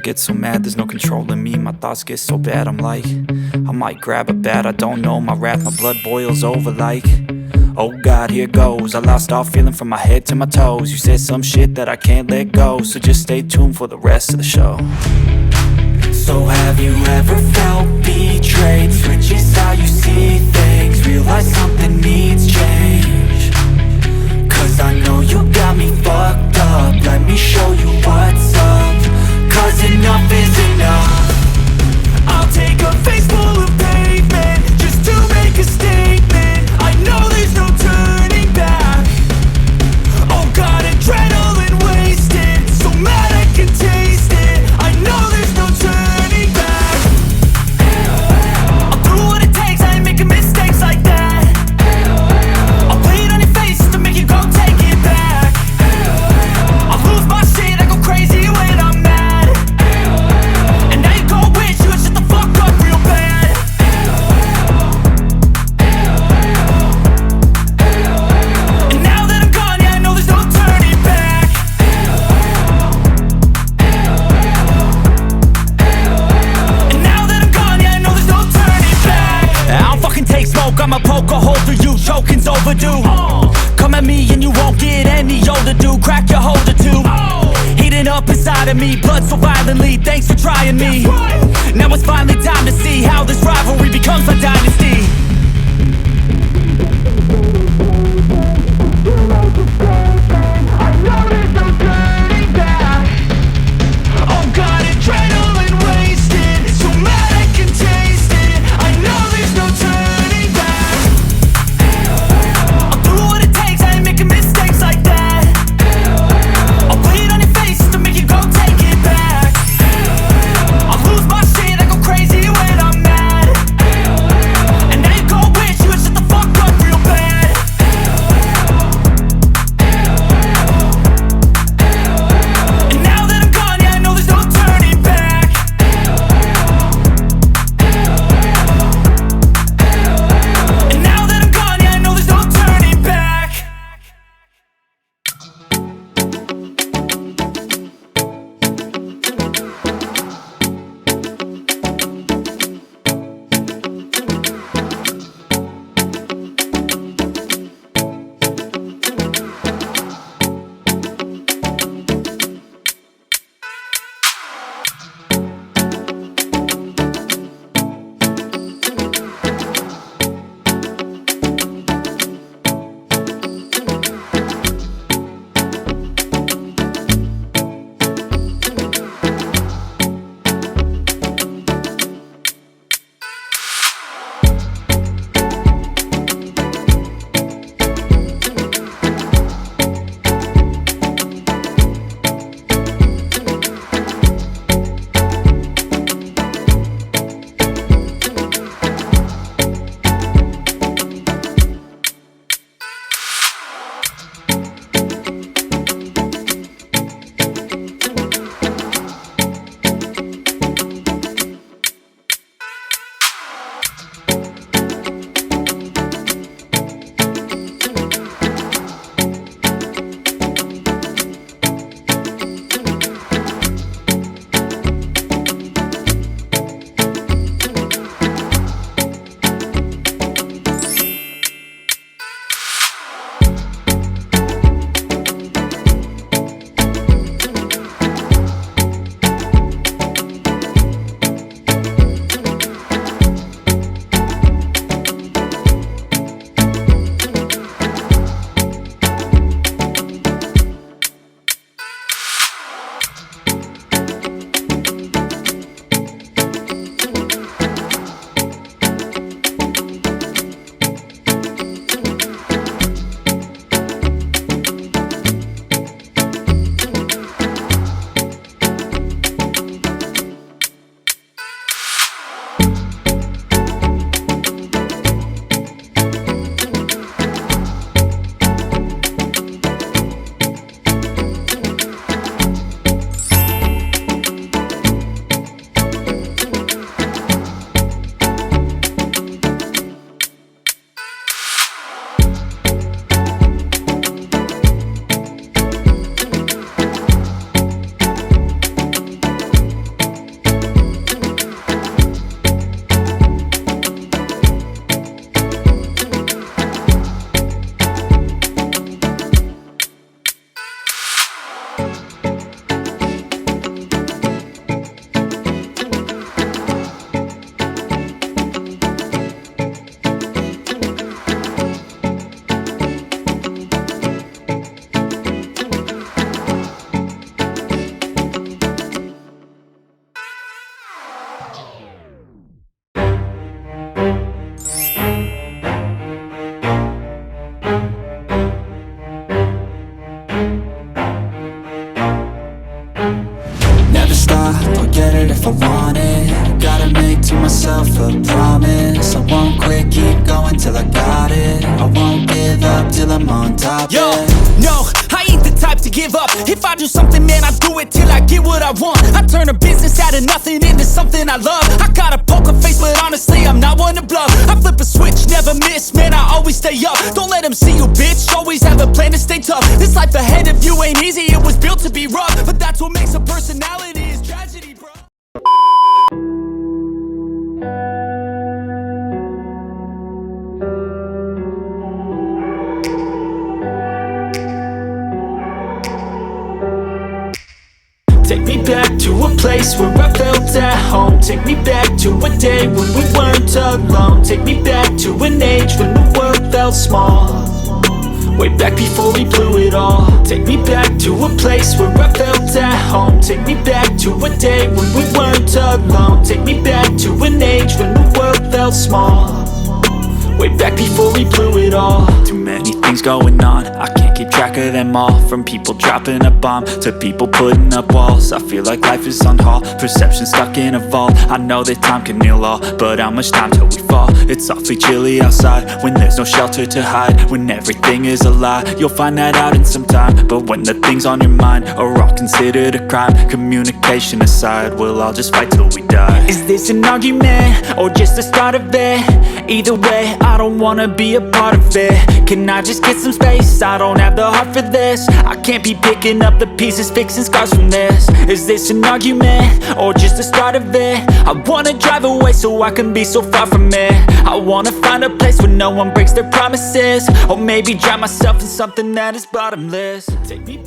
get so mad, there's no controlling me. My thoughts get so bad, I'm like, I might grab a bat, I don't know. My wrath, my blood boils over like, oh God, here goes. I lost all feeling from my head to my toes. You said some shit that I can't let go, so just stay tuned for the rest of the show. So have you ever felt betrayed? Switches how you see things, realize something needs change. Cause I know you got me fucked up, let me show you what's up. Cause enough is enough. I'll take a face full of pavement just to make a statement. I know there's no turning back. Oh God, adrenaline wasted, so mad I can taste it. I know there's no turning back. I'll do what it takes, I ain't making mistakes like that. I'll play it on your face to make you go take it back. I'll lose my shit, I go crazy when I'm mad. And now you go wish you would shut the fuck up real bad. And now that I'm gone, yeah, I know there's no turning back. And now that I'm gone, yeah, I know there's no turning back. I don't fucking take smoke, I'ma poke a hole through you, choking's overdue. Come at me and you won't get any older, dude. Crack your holder too. Heating up inside of me, blood so violently. Thanks for trying me. Now it's finally time to see how this rivalry becomes a dynasty. I know there's no turning back. Oh God, adrenaline wasted, so mad I can taste it. I know there's no turning back. I'll do what it takes, I ain't making mistakes like that. I'll play it on your face to make you go take it back. I'll lose my shit, I go crazy when I'm mad. promise I won't quit, keep going till I got it. I won't give up till I'm on top. Yo, no, I ain't the type to give up. If I do something, man, I do it till I get what I want. I turn a business out of nothing into something I love. I got a poker face, but honestly, I'm not one to bluff. I flip a switch, never miss, man, I always stay up. Don't let them see you, bitch, always have a plan to stay tough. This life ahead of you ain't easy, it was built to be rough. But that's what makes a personality, is tragedy, bro. Take me back to a place where I felt at home. Take me back to a day when we weren't alone. Take me back to an age when the world felt small, way back before we blew it all. Take me back to a place where I felt at home. Take me back to a day when we weren't alone. Take me back to an age when the world felt small, way back before we blew it all. Too many things going on, I can't keep track of them all. From people dropping a bomb to people putting up walls. I feel like life is on hold, perception stuck in a vault. I know that time can heal all, but how much time till we fall? It's awfully chilly outside when there's no shelter to hide. When everything is a lie, you'll find that out in some time. But when the things on your mind are all considered a crime, communication aside, we'll all just fight till we die. Is this an argument or just the start of it? Either way, I don't wanna be a part of it. Can I just get some space? I don't have the heart for this. I can't be picking up the pieces, fixing scars from this. Is this an argument or just the start of it? I wanna drive away so I can be so far from it. I wanna find a place where no one breaks their promises, or maybe drown myself in something that is bottomless. Take me